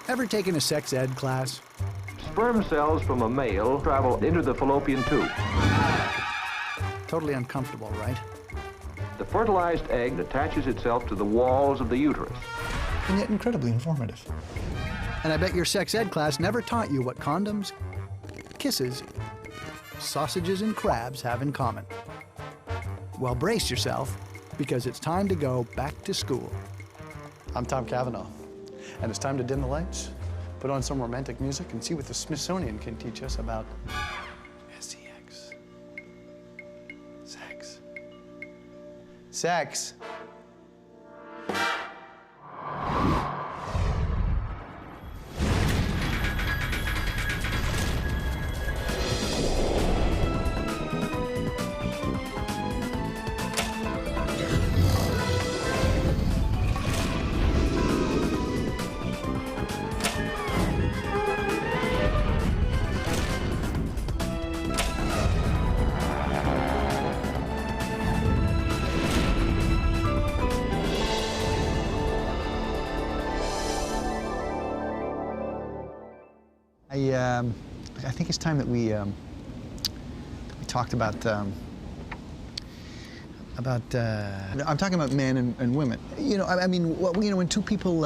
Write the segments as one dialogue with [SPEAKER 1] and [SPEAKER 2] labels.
[SPEAKER 1] Ever taken a sex ed class?
[SPEAKER 2] Sperm cells from a male travel into the fallopian tube.
[SPEAKER 1] Totally uncomfortable, right?
[SPEAKER 2] The fertilized egg attaches itself to the walls of the uterus.
[SPEAKER 3] And yet incredibly informative.
[SPEAKER 1] And I bet your sex ed class never taught you what condoms, kisses, sausages, and crabs have in common. Well, brace yourself, because it's time to go back to school.
[SPEAKER 3] I'm Tom Cavanagh, and it's time to dim the lights, put on some romantic music, and see what the Smithsonian can teach us about sex. Sex. Sex. I think it's time that we talked about. I'm talking about men and women. You know, I mean, you know, when two people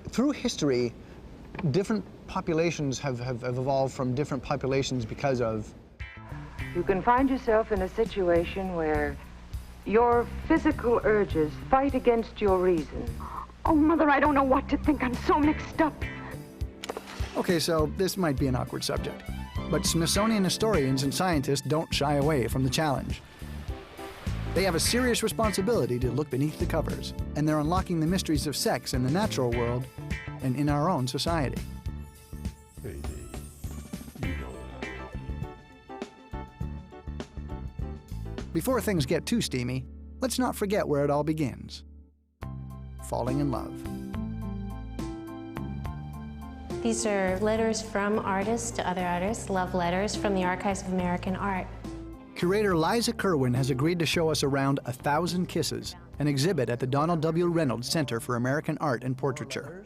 [SPEAKER 3] through history, different populations have evolved from different populations because of.
[SPEAKER 4] You can find yourself in a situation where your physical urges fight against your reason.
[SPEAKER 5] Oh, Mother, I don't know what to think. I'm so mixed up.
[SPEAKER 1] Okay, so this might be an awkward subject, but Smithsonian historians and scientists don't shy away from the challenge. They have a serious responsibility to look beneath the covers, and they're unlocking the mysteries of sex in the natural world and in our own society.
[SPEAKER 6] Hey, you know that.
[SPEAKER 1] Before things get too steamy, let's not forget where it all begins. Falling in love.
[SPEAKER 7] These are letters from artists to other artists, love letters from the Archives of American Art.
[SPEAKER 1] Curator Liza Kerwin has agreed to show us around 1,000 Kisses, an exhibit at the Donald W. Reynolds Center for American Art and Portraiture.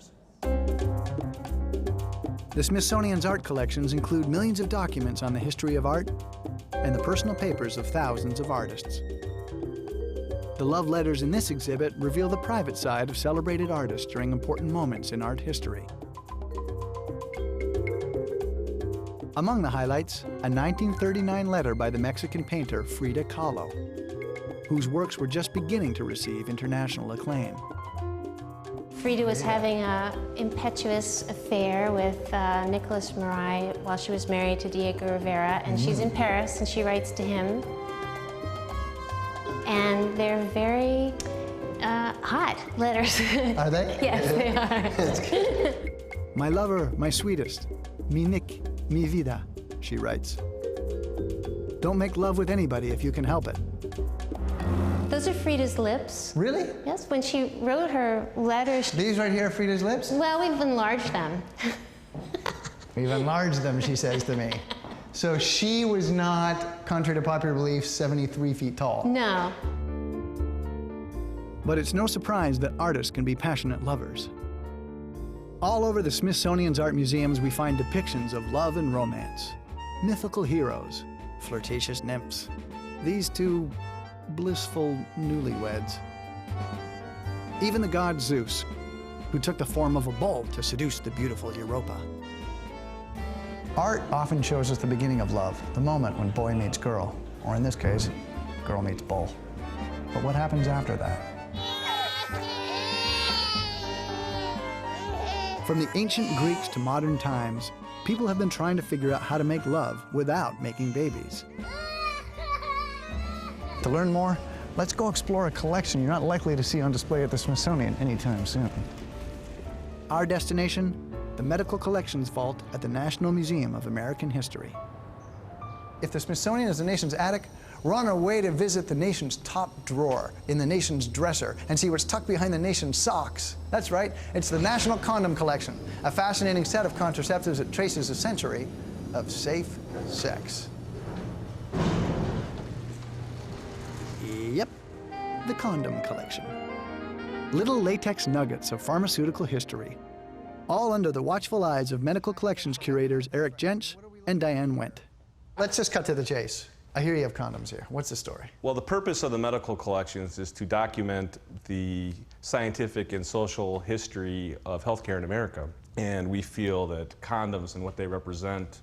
[SPEAKER 1] The Smithsonian's art collections include millions of documents on the history of art and the personal papers of thousands of artists. The love letters in this exhibit reveal the private side of celebrated artists during important moments in art history. Among the highlights, a 1939 letter by the Mexican painter Frida Kahlo, whose works were just beginning to receive international acclaim.
[SPEAKER 7] Frida was having an impetuous affair with Nicolas Marais while she was married to Diego Rivera, and she's in Paris, and she writes to him. And they're very hot letters.
[SPEAKER 3] Are they?
[SPEAKER 7] Yes, they are.
[SPEAKER 1] My lover, my sweetest, mi Nick, mi vida, she writes. Don't make love with anybody if you can help it.
[SPEAKER 7] Those are Frida's lips.
[SPEAKER 3] Really?
[SPEAKER 7] Yes, when she wrote her letters.
[SPEAKER 3] These right here are Frida's lips?
[SPEAKER 7] Well, we've enlarged them.
[SPEAKER 3] We've enlarged them, she says to me. So she was not, contrary to popular belief, 73 feet tall.
[SPEAKER 7] No.
[SPEAKER 1] But it's no surprise that artists can be passionate lovers. All over the Smithsonian's art museums, we find depictions of love and romance, mythical heroes, flirtatious nymphs, these two blissful newlyweds. Even the god Zeus, who took the form of a bull to seduce the beautiful Europa.
[SPEAKER 3] Art often shows us the beginning of love, the moment when boy meets girl, or in this case, girl meets bull. But what happens after that?
[SPEAKER 1] From the ancient Greeks to modern times, people have been trying to figure out how to make love without making babies.
[SPEAKER 3] To learn more, let's go explore a collection you're not likely to see on display at the Smithsonian anytime soon.
[SPEAKER 1] Our destination, the Medical Collections Vault at the National Museum of American History.
[SPEAKER 3] If the Smithsonian is the nation's attic, we're on our way to visit the nation's top drawer in the nation's dresser and see what's tucked behind the nation's socks. That's right, it's the National Condom Collection, a fascinating set of contraceptives that traces a century of safe sex.
[SPEAKER 1] Yep, the condom collection. Little latex nuggets of pharmaceutical history, all under the watchful eyes of medical collections curators Eric Jentsch and Diane Wendt.
[SPEAKER 3] Let's just cut to the chase. I hear you have condoms here. What's the story?
[SPEAKER 8] Well, the purpose of the medical collections is to document the scientific and social history of healthcare in America. And we feel that condoms and what they represent,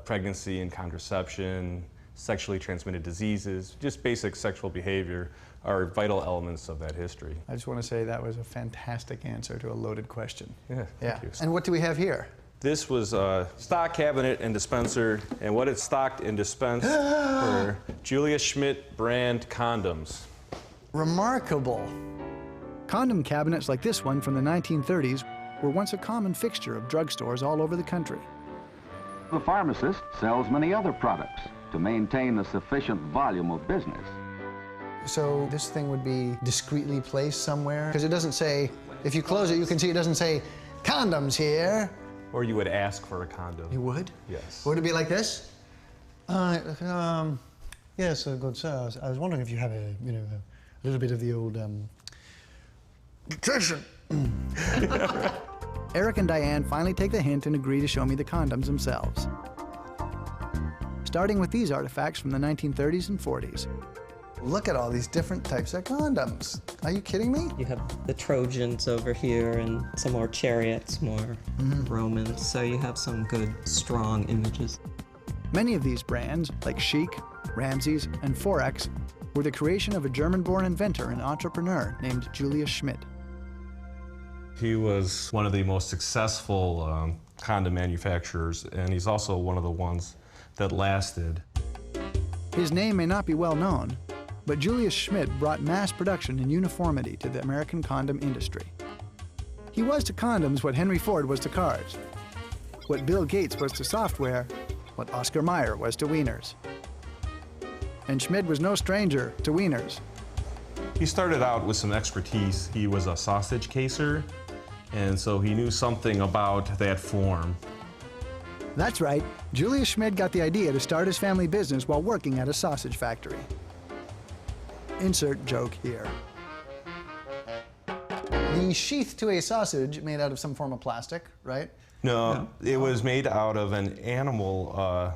[SPEAKER 8] pregnancy and contraception, sexually transmitted diseases, just basic sexual behavior, are vital elements of that history.
[SPEAKER 3] I just want to say that was a fantastic answer to a loaded question.
[SPEAKER 8] Yeah, thank you.
[SPEAKER 3] And what do we have here?
[SPEAKER 8] This was a stock cabinet and dispenser, and what it stocked and dispensed were Julia Schmidt brand condoms.
[SPEAKER 3] Remarkable.
[SPEAKER 1] Condom cabinets like this one from the 1930s were once a common fixture of drugstores all over the country.
[SPEAKER 2] The pharmacist sells many other products to maintain a sufficient volume of business.
[SPEAKER 3] So this thing would be discreetly placed somewhere? Because it doesn't say, if you close it, you can see it doesn't say, condoms here.
[SPEAKER 8] Or you would ask for a condom.
[SPEAKER 3] You would?
[SPEAKER 8] Yes.
[SPEAKER 3] Would it be like this?
[SPEAKER 9] Yes, good sir. I was wondering if you have a little bit of the old nutrition.
[SPEAKER 1] Eric and Diane finally take the hint and agree to show me the condoms themselves. Starting with these artifacts from the 1930s and 40s.
[SPEAKER 3] Look at all these different types of condoms. Are you kidding me?
[SPEAKER 10] You have the Trojans over here and some more chariots, more Romans, so you have some good, strong images.
[SPEAKER 1] Many of these brands, like Chic, Ramses, and Forex, were the creation of a German-born inventor and entrepreneur named Julius Schmidt.
[SPEAKER 8] He was one of the most successful condom manufacturers, and he's also one of the ones that lasted.
[SPEAKER 1] His name may not be well known, but Julius Schmidt brought mass production and uniformity to the American condom industry. He was to condoms what Henry Ford was to cars, what Bill Gates was to software, what Oscar Mayer was to wieners. And Schmidt was no stranger to wieners.
[SPEAKER 8] He started out with some expertise. He was a sausage caser, and so he knew something about that form.
[SPEAKER 1] That's right, Julius Schmidt got the idea to start his family business while working at a sausage factory. Insert joke here.
[SPEAKER 3] The sheath to a sausage made out of some form of plastic, right?
[SPEAKER 8] No, it was made out of an animal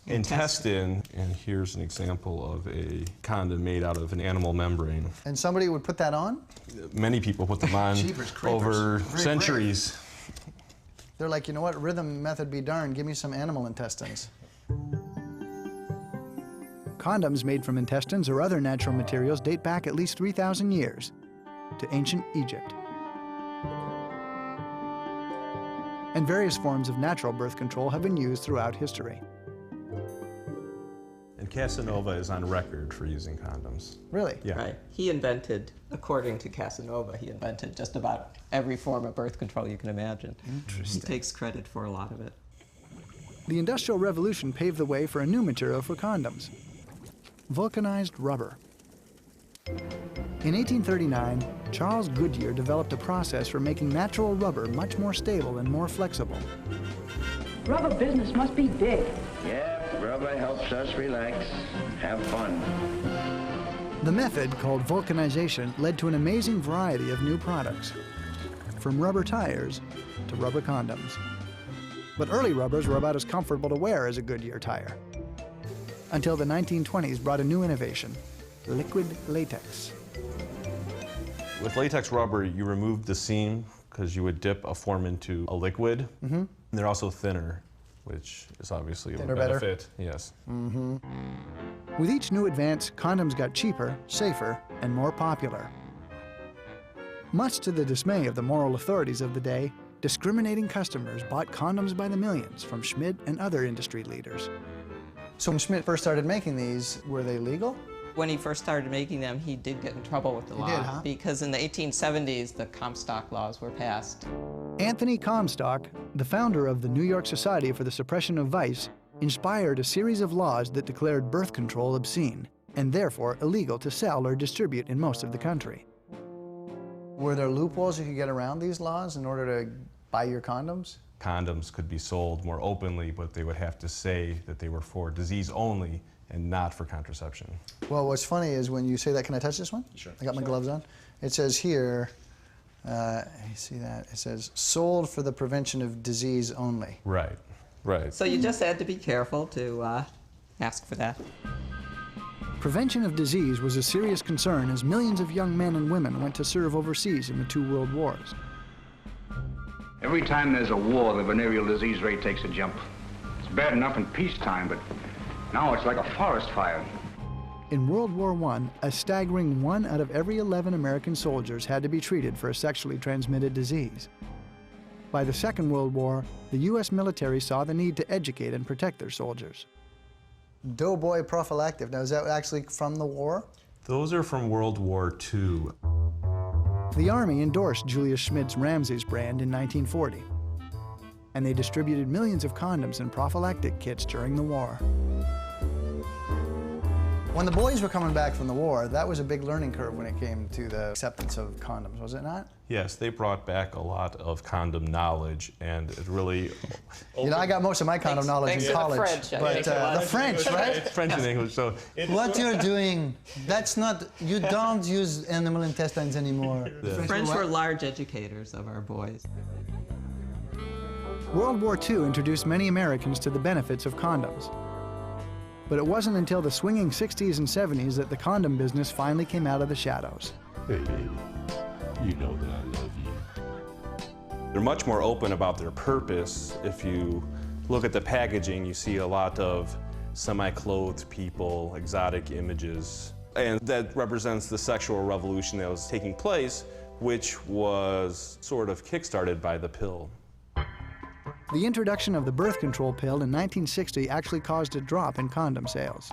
[SPEAKER 8] intestine, and here's an example of a condom made out of an animal membrane.
[SPEAKER 3] And somebody would put that on?
[SPEAKER 8] Many people put them on over centuries.
[SPEAKER 3] They're like, you know what, rhythm method be darned, give me some animal intestines.
[SPEAKER 1] Condoms made from intestines or other natural materials date back at least 3,000 years to ancient Egypt. And various forms of natural birth control have been used throughout history.
[SPEAKER 8] And Casanova is on record for using condoms.
[SPEAKER 3] Really?
[SPEAKER 8] Yeah.
[SPEAKER 10] Right. He invented, according to Casanova, he invented just about every form of birth control you can imagine.
[SPEAKER 3] Interesting.
[SPEAKER 10] He takes credit for a lot of it.
[SPEAKER 1] The Industrial Revolution paved the way for a new material for condoms: vulcanized rubber. In 1839, Charles Goodyear developed a process for making natural rubber much more stable and more flexible.
[SPEAKER 5] Rubber business must be big.
[SPEAKER 11] Yeah, rubber helps us relax, have fun.
[SPEAKER 1] The method, called vulcanization, led to an amazing variety of new products, from rubber tires to rubber condoms. But early rubbers were about as comfortable to wear as a Goodyear tire, until the 1920s brought a new innovation: liquid latex.
[SPEAKER 8] With latex rubber, you removed the seam because you would dip a form into a liquid. And they're also thinner, which is obviously a benefit. Yes.
[SPEAKER 1] With each new advance, condoms got cheaper, safer, and more popular. Much to the dismay of the moral authorities of the day, discriminating customers bought condoms by the millions from Schmidt and other industry leaders.
[SPEAKER 3] So when Schmidt first started making these, were they legal?
[SPEAKER 10] When he first started making them, he did get in trouble with the law.
[SPEAKER 3] He did, huh?
[SPEAKER 10] Because in the 1870s, the Comstock laws were passed.
[SPEAKER 1] Anthony Comstock, the founder of the New York Society for the Suppression of Vice, inspired a series of laws that declared birth control obscene and therefore illegal to sell or distribute in most of the country.
[SPEAKER 3] Were there loopholes you could get around these laws in order to buy your condoms?
[SPEAKER 8] Condoms could be sold more openly, but they would have to say that they were for disease only and not for contraception.
[SPEAKER 3] Well, what's funny is when you say that, can I touch this one?
[SPEAKER 8] Sure.
[SPEAKER 3] I got my gloves on. It says here, you see that? It says, sold for the prevention of disease only.
[SPEAKER 8] Right, right.
[SPEAKER 10] So you just had to be careful to ask for that.
[SPEAKER 1] Prevention of disease was a serious concern as millions of young men and women went to serve overseas in the 2 world wars.
[SPEAKER 12] Every time there's a war, the venereal disease rate takes a jump. It's bad enough in peacetime, but now it's like a forest fire.
[SPEAKER 1] In World War I, a staggering 1 out of every 11 American soldiers had to be treated for a sexually transmitted disease. By the Second World War, the U.S. military saw the need to educate and protect their soldiers.
[SPEAKER 3] Doughboy prophylactic. Now, is that actually from the war?
[SPEAKER 8] Those are from World War II.
[SPEAKER 1] The Army endorsed Julius Schmidt's Ramses brand in 1940, and they distributed millions of condoms and prophylactic kits during the war.
[SPEAKER 3] When the boys were coming back from the war, that was a big learning curve when it came to the acceptance of condoms, was it not?
[SPEAKER 8] Yes, they brought back a lot of condom knowledge, and it really...
[SPEAKER 3] You know, I got most of my condom knowledge in college. But the French, right?
[SPEAKER 8] French and English, so...
[SPEAKER 9] What you're doing, that's not, you don't use animal intestines anymore.
[SPEAKER 10] The French were large educators of our boys.
[SPEAKER 1] World War II introduced many Americans to the benefits of condoms. But it wasn't until the swinging 60s and 70s that the condom business finally came out of the shadows.
[SPEAKER 6] Hey, baby, you know that I love you.
[SPEAKER 8] They're much more open about their purpose. If you look at the packaging, you see a lot of semi-clothed people, exotic images. And that represents the sexual revolution that was taking place, which was sort of kickstarted by the pill.
[SPEAKER 1] The introduction of the birth control pill in 1960 actually caused a drop in condom sales.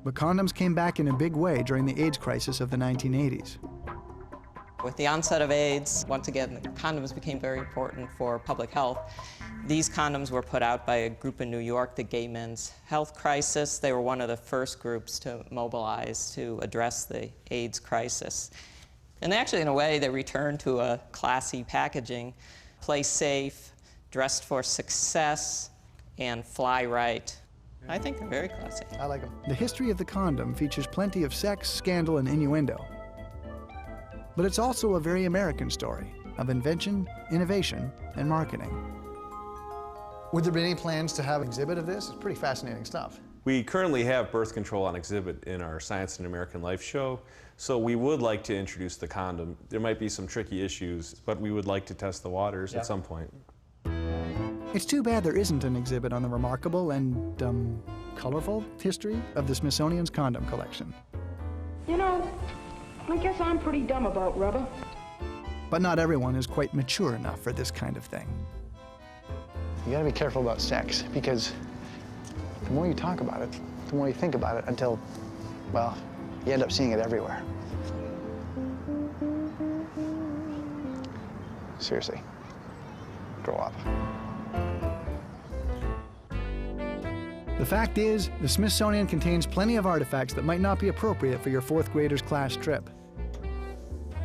[SPEAKER 1] But condoms came back in a big way during the AIDS crisis of the 1980s.
[SPEAKER 10] With the onset of AIDS, once again, condoms became very important for public health. These condoms were put out by a group in New York, the Gay Men's Health Crisis. They were one of the first groups to mobilize to address the AIDS crisis. And actually, in a way, they returned to a classy packaging. Play safe, dressed for success, and fly right. I think they're very classy.
[SPEAKER 3] I like them.
[SPEAKER 1] The history of the condom features plenty of sex, scandal, and innuendo. But it's also a very American story of invention, innovation, and marketing.
[SPEAKER 3] Would there be any plans to have an exhibit of this? It's pretty fascinating stuff.
[SPEAKER 8] We currently have birth control on exhibit in our Science and American Life show, so we would like to introduce the condom. There might be some tricky issues, but we would like to test the waters at some point.
[SPEAKER 1] It's too bad there isn't an exhibit on the remarkable and colorful history of the Smithsonian's condom collection.
[SPEAKER 5] You know, I guess I'm pretty dumb about rubber.
[SPEAKER 1] But not everyone is quite mature enough for this kind of thing.
[SPEAKER 3] You gotta be careful about sex, because the more you talk about it, the more you think about it until, well, you end up seeing it everywhere. Seriously, grow up.
[SPEAKER 1] The fact is, the Smithsonian contains plenty of artifacts that might not be appropriate for your 4th grader's class trip.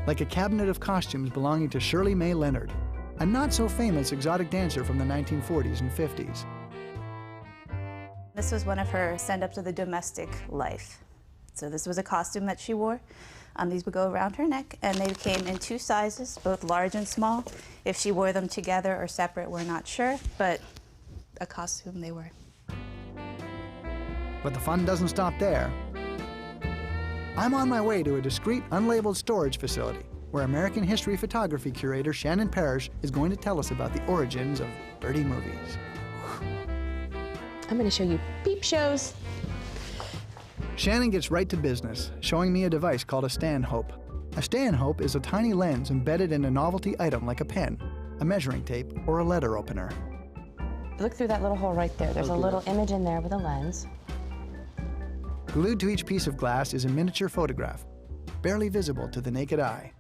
[SPEAKER 1] Like a cabinet of costumes belonging to Shirley Mae Leonard, a not-so-famous exotic dancer from the 1940s and 50s.
[SPEAKER 13] This was one of her send-ups of the domestic life. So this was a costume that she wore. These would go around her neck, and they came in 2 sizes, both large and small. If she wore them together or separate, we're not sure, but a costume they were.
[SPEAKER 1] But the fun doesn't stop there. I'm on my way to a discreet, unlabeled storage facility where American history photography curator Shannon Parrish is going to tell us about the origins of dirty movies.
[SPEAKER 14] I'm going to show you peep shows.
[SPEAKER 1] Shannon gets right to business, showing me a device called a Stanhope. A Stanhope is a tiny lens embedded in a novelty item like a pen, a measuring tape, or a letter opener.
[SPEAKER 14] Look through that little hole right there. There's a little image in there with a lens.
[SPEAKER 1] Glued to each piece of glass is a miniature photograph, barely visible to the naked eye.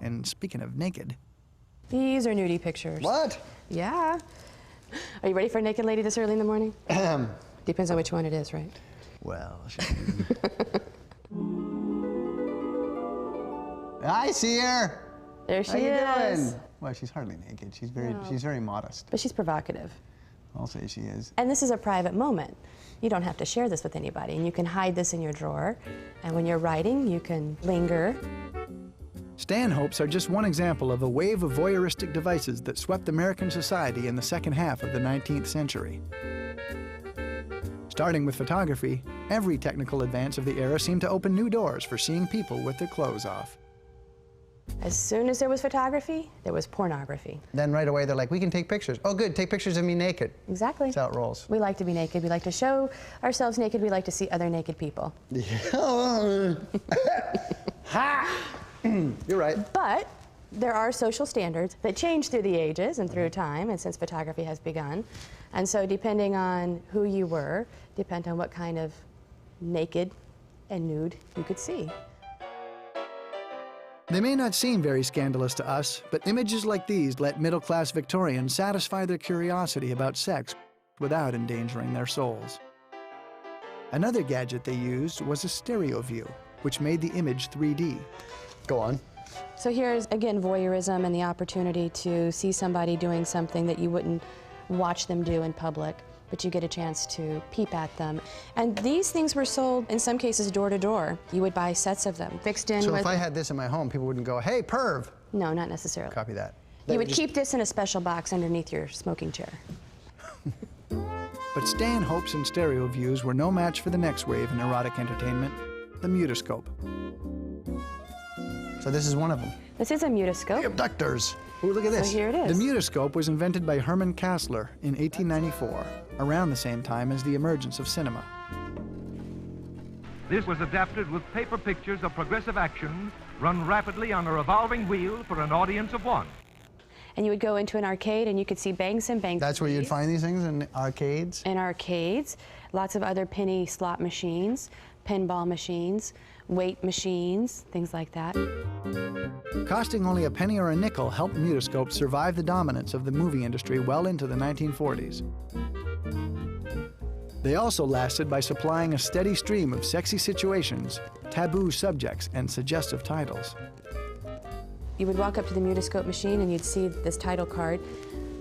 [SPEAKER 1] And speaking of naked...
[SPEAKER 14] These are nudie pictures.
[SPEAKER 3] What?
[SPEAKER 14] Yeah. Are you ready for a naked lady this early in the morning? Depends on which one it is, right?
[SPEAKER 3] Well, I see her.
[SPEAKER 14] There she
[SPEAKER 3] is. How you
[SPEAKER 14] is.
[SPEAKER 3] doing? Well, she's hardly naked. She's very modest.
[SPEAKER 14] But she's provocative.
[SPEAKER 3] I'll say she is.
[SPEAKER 14] And this is a private moment. You don't have to share this with anybody, and you can hide this in your drawer. And when you're writing, you can linger.
[SPEAKER 1] Stanhopes are just one example of a wave of voyeuristic devices that swept American society in the second half of the 19th century. Starting with photography, every technical advance of the era seemed to open new doors for seeing people with their clothes off.
[SPEAKER 14] As soon as there was photography, there was pornography.
[SPEAKER 3] Then right away they're like, we can take pictures. Oh good, take pictures of me naked.
[SPEAKER 14] Exactly.
[SPEAKER 3] That's how it rolls.
[SPEAKER 14] We like to be naked. We like to show ourselves naked. We like to see other naked people.
[SPEAKER 3] Ha! You're right.
[SPEAKER 14] But there are social standards that change through the ages and through time, and since photography has begun. And so depending on who you were, depend on what kind of naked and nude you could see.
[SPEAKER 1] They may not seem very scandalous to us, but images like these let middle-class Victorians satisfy their curiosity about sex without endangering their souls. Another gadget they used was a stereo view, which made the image 3D.
[SPEAKER 3] Go on.
[SPEAKER 14] So here's, again, voyeurism and the opportunity to see somebody doing something that you wouldn't watch them do in public, but you get a chance to peep at them. And these things were sold, in some cases, door to door. You would buy sets of them, fixed in
[SPEAKER 3] So
[SPEAKER 14] with...
[SPEAKER 3] if I had this in my home, people wouldn't go, hey, perv!
[SPEAKER 14] No, not necessarily.
[SPEAKER 3] Copy that.
[SPEAKER 14] You would keep this in a special box underneath your smoking chair.
[SPEAKER 1] But Stanhopes and stereo views were no match for the next wave in erotic entertainment, the mutoscope.
[SPEAKER 3] So this is one of them.
[SPEAKER 14] This is a mutoscope.
[SPEAKER 3] The abductors. Ooh, look at this.
[SPEAKER 14] So here it is.
[SPEAKER 1] The mutoscope was invented by Herman Kassler in 1894, around the same time as the emergence of cinema.
[SPEAKER 15] This was adapted with paper pictures of progressive action run rapidly on a revolving wheel for an audience of one.
[SPEAKER 14] And you would go into an arcade and you could see banks and banks.
[SPEAKER 3] That's where you'd find these things, in arcades?
[SPEAKER 14] In arcades. Lots of other penny slot machines, pinball machines, weight machines, things like that.
[SPEAKER 1] Costing only a penny or a nickel helped mutoscopes survive the dominance of the movie industry well into the 1940s. They also lasted by supplying a steady stream of sexy situations, taboo subjects, and suggestive titles.
[SPEAKER 14] You would walk up to the mutoscope machine and you'd see this title card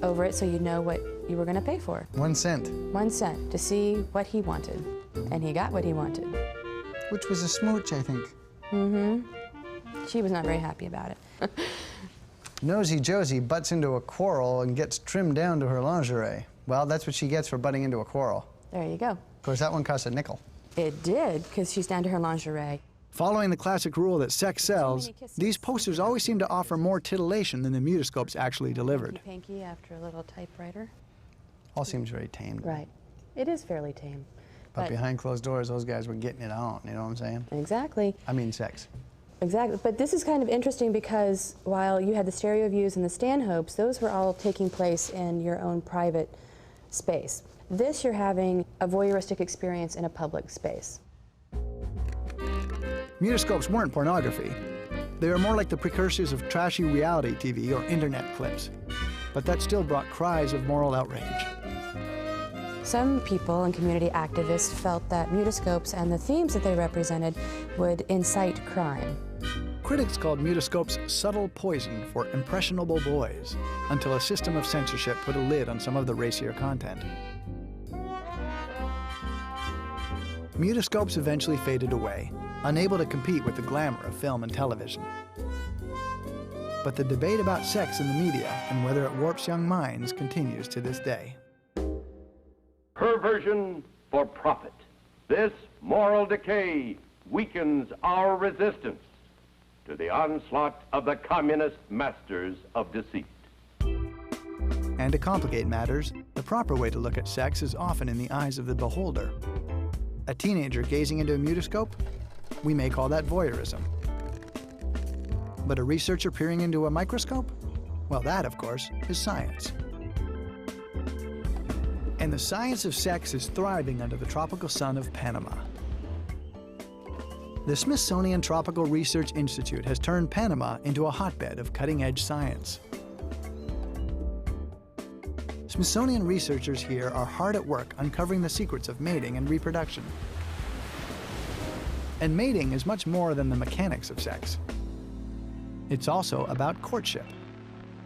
[SPEAKER 14] over it so you'd know what you were going to pay for.
[SPEAKER 3] 1 cent.
[SPEAKER 14] 1 cent to see what he wanted. And he got what he wanted.
[SPEAKER 3] Which was a smooch, I think.
[SPEAKER 14] Mm-hmm. She was not very happy about it.
[SPEAKER 3] Nosy Josie butts into a quarrel and gets trimmed down to her lingerie. Well, that's what she gets for butting into a quarrel.
[SPEAKER 14] There you go.
[SPEAKER 3] Of course, that one cost a nickel.
[SPEAKER 14] It did, because she's down to her lingerie.
[SPEAKER 1] Following the classic rule that sex sells, these posters always seem to offer more titillation than the mutoscopes actually delivered.
[SPEAKER 14] Pinky after a little typewriter.
[SPEAKER 3] All seems very tame.
[SPEAKER 14] Right. It is fairly tame.
[SPEAKER 3] But behind closed doors, those guys were getting it on, you know what I'm saying?
[SPEAKER 14] Exactly.
[SPEAKER 3] I mean sex.
[SPEAKER 14] Exactly. But this is kind of interesting because while you had the stereo views and the Stanhopes, those were all taking place in your own private space. This, you're having a voyeuristic experience in a public space.
[SPEAKER 1] Mutoscopes weren't pornography. They were more like the precursors of trashy reality TV or internet clips. But that still brought cries of moral outrage.
[SPEAKER 14] Some people and community activists felt that mutoscopes and the themes that they represented would incite crime.
[SPEAKER 1] Critics called mutoscopes subtle poison for impressionable boys, until a system of censorship put a lid on some of the racier content. Mutoscopes eventually faded away, unable to compete with the glamour of film and television. But the debate about sex in the media and whether it warps young minds continues to this day.
[SPEAKER 16] Perversion for profit. This moral decay weakens our resistance to the onslaught of the communist masters of deceit.
[SPEAKER 1] And to complicate matters, the proper way to look at sex is often in the eyes of the beholder. A teenager gazing into a mutoscope? We may call that voyeurism. But a researcher peering into a microscope? Well, that, of course, is science. And the science of sex is thriving under the tropical sun of Panama. The Smithsonian Tropical Research Institute has turned Panama into a hotbed of cutting-edge science. Smithsonian researchers here are hard at work uncovering the secrets of mating and reproduction. And mating is much more than the mechanics of sex. It's also about courtship.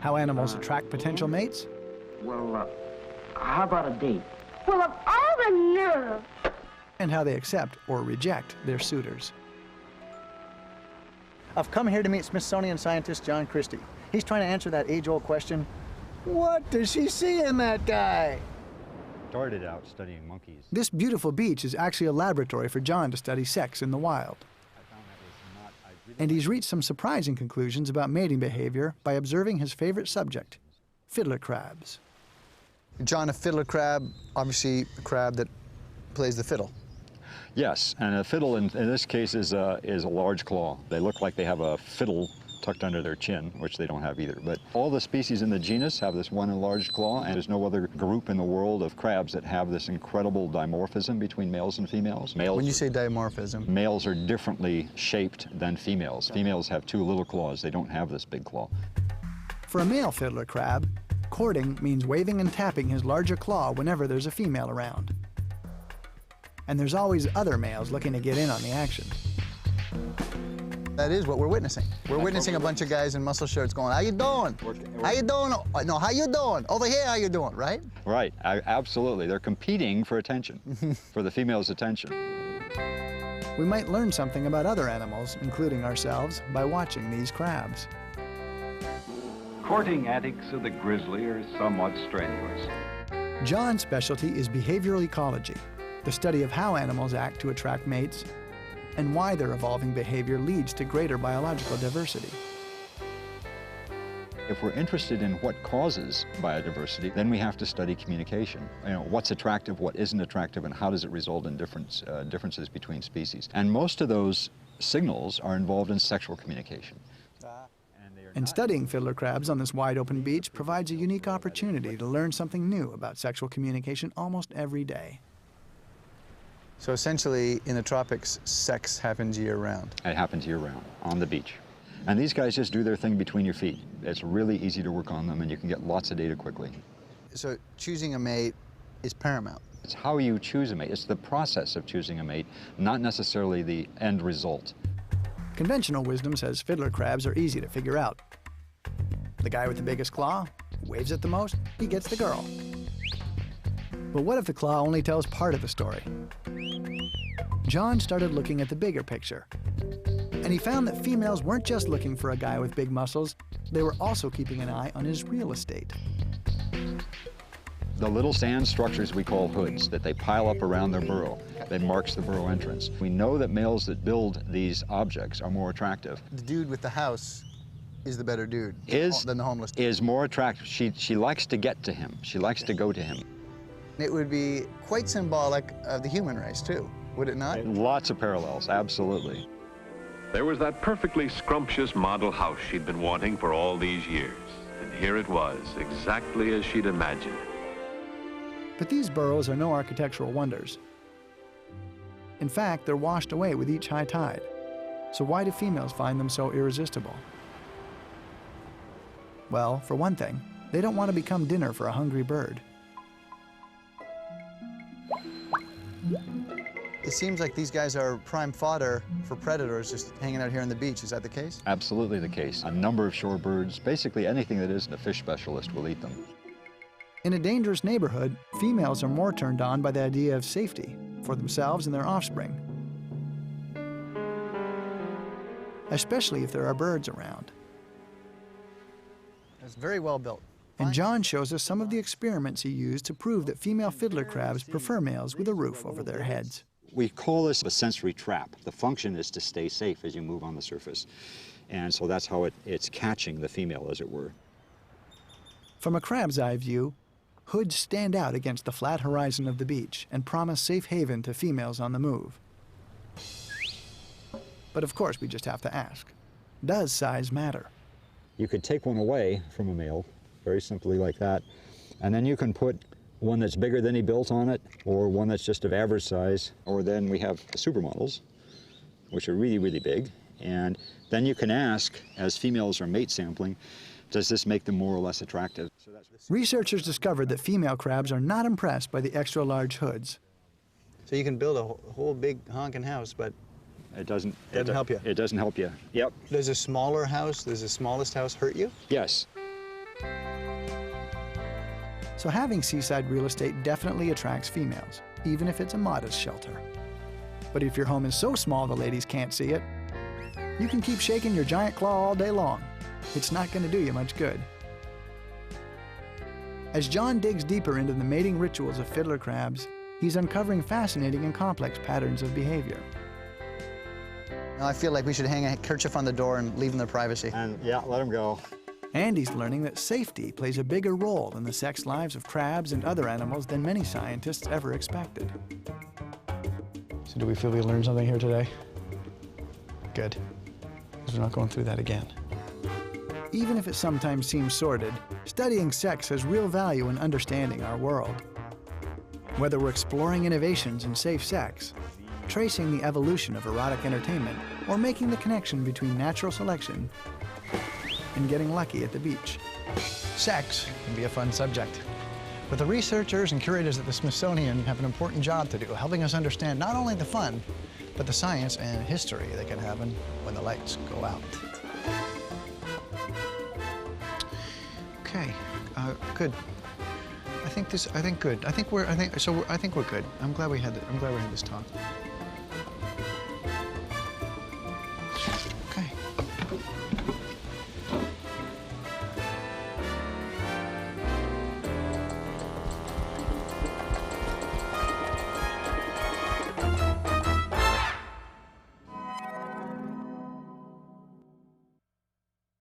[SPEAKER 1] How animals attract potential mates?
[SPEAKER 2] Well,
[SPEAKER 11] How about a date?
[SPEAKER 5] Well, of all the nerve.
[SPEAKER 1] And how they accept or reject their suitors. I've come here to meet Smithsonian scientist John Christie. He's trying to answer that age-old question, what does she see in that guy?
[SPEAKER 17] Started out studying monkeys.
[SPEAKER 1] This beautiful beach is actually a laboratory for John to study sex in the wild. And he's reached some surprising conclusions about mating behavior by observing his favorite subject, fiddler crabs.
[SPEAKER 3] John, a fiddler crab, obviously a crab that plays the fiddle.
[SPEAKER 17] Yes, and a fiddle in this case is a large claw. They look like they have a fiddle tucked under their chin, which they don't have either. But all the species in the genus have this one enlarged claw, and there's no other group in the world of crabs that have this incredible dimorphism between males and females.
[SPEAKER 3] When you say dimorphism?
[SPEAKER 17] Males are differently shaped than females. Females have two little claws. They don't have this big claw.
[SPEAKER 1] For a male fiddler crab, courting means waving and tapping his larger claw whenever there's a female around. And there's always other males looking to get in on the action.
[SPEAKER 3] That is what we're witnessing. We're witnessing a bunch of guys in muscle shirts going, how you doing? How you doing? No, how you doing? Over here, how you doing, right?
[SPEAKER 17] Right, absolutely. They're competing for attention, for the female's attention.
[SPEAKER 1] We might learn something about other animals, including ourselves, by watching these crabs.
[SPEAKER 18] Courting antics of the grizzly are somewhat strenuous.
[SPEAKER 1] John's specialty is behavioral ecology, the study of how animals act to attract mates and why their evolving behavior leads to greater biological diversity.
[SPEAKER 17] If we're interested in what causes biodiversity, then we have to study communication. You know, what's attractive, what isn't attractive, and how does it result in differences between species. And most of those signals are involved in sexual communication.
[SPEAKER 1] And studying fiddler crabs on this wide open beach provides a unique opportunity to learn something new about sexual communication almost every day.
[SPEAKER 3] So essentially, in the tropics, sex happens year-round.
[SPEAKER 17] It happens year-round, on the beach. And these guys just do their thing between your feet. It's really easy to work on them, and you can get lots of data quickly.
[SPEAKER 3] So choosing a mate is paramount.
[SPEAKER 17] It's how you choose a mate. It's the process of choosing a mate, not necessarily the end result.
[SPEAKER 1] Conventional wisdom says fiddler crabs are easy to figure out. The guy with the biggest claw, who waves it the most, he gets the girl. But what if the claw only tells part of the story? John started looking at the bigger picture, and he found that females weren't just looking for a guy with big muscles, they were also keeping an eye on his real estate.
[SPEAKER 17] The little sand structures we call hoods that they pile up around their burrow, that marks the burrow entrance. We know that males that build these objects are more attractive.
[SPEAKER 3] The dude with the house is the better dude than the homeless dude.
[SPEAKER 17] Is more attractive. She likes to get to him. She likes to go to him.
[SPEAKER 3] It would be quite symbolic of the human race, too, would it not?
[SPEAKER 17] Lots of parallels, absolutely.
[SPEAKER 19] There was that perfectly scrumptious model house she'd been wanting for all these years. And here it was, exactly as she'd imagined.
[SPEAKER 1] But these burrows are no architectural wonders. In fact, they're washed away with each high tide. So why do females find them so irresistible? Well, for one thing, they don't want to become dinner for a hungry bird.
[SPEAKER 3] It seems like these guys are prime fodder for predators just hanging out here on the beach. Is that the case?
[SPEAKER 17] Absolutely the case. A number of shorebirds, basically anything that isn't a fish specialist will eat them.
[SPEAKER 1] In a dangerous neighborhood, females are more turned on by the idea of safety for themselves and their offspring, especially if there are birds around.
[SPEAKER 3] It's very well built.
[SPEAKER 1] And John shows us some of the experiments he used to prove that female fiddler crabs prefer males with a roof over their heads.
[SPEAKER 17] We call this a sensory trap. The function is to stay safe as you move on the surface. And so that's how it's catching the female, as it were.
[SPEAKER 1] From a crab's eye view, hoods stand out against the flat horizon of the beach and promise safe haven to females on the move. But of course, we just have to ask, does size matter?
[SPEAKER 17] You could take one away from a male, very simply like that, and then you can put one that's bigger than he built on it, or one that's just of average size, or then we have the supermodels, which are really, really big, and then you can ask, as females are mate sampling, does this make them more or less attractive?
[SPEAKER 1] Researchers discovered that female crabs are not impressed by the extra-large hoods.
[SPEAKER 3] So you can build a whole big honking house, but
[SPEAKER 17] it doesn't
[SPEAKER 3] help you.
[SPEAKER 17] It doesn't help you. Yep.
[SPEAKER 3] Does a smaller house, does the smallest house hurt you?
[SPEAKER 17] Yes.
[SPEAKER 1] So having seaside real estate definitely attracts females, even if it's a modest shelter. But if your home is so small the ladies can't see it, you can keep shaking your giant claw all day long. It's not going to do you much good. As John digs deeper into the mating rituals of fiddler crabs, he's uncovering fascinating and complex patterns of behavior.
[SPEAKER 3] I feel like we should hang a kerchief on the door and leave them their privacy.
[SPEAKER 17] And yeah, let them go.
[SPEAKER 1] And he's learning that safety plays a bigger role in the sex lives of crabs and other animals than many scientists ever expected.
[SPEAKER 3] So do we feel we learned something here today? Good, because we're not going through that again.
[SPEAKER 1] Even if it sometimes seems sordid, studying sex has real value in understanding our world. Whether we're exploring innovations in safe sex, tracing the evolution of erotic entertainment, or making the connection between natural selection and getting lucky at the beach.
[SPEAKER 3] Sex can be a fun subject. But the researchers and curators at the Smithsonian have an important job to do, helping us understand not only the fun, but the science and history that can happen when the lights go out. Okay, good. I think we're good. I'm glad we had this talk.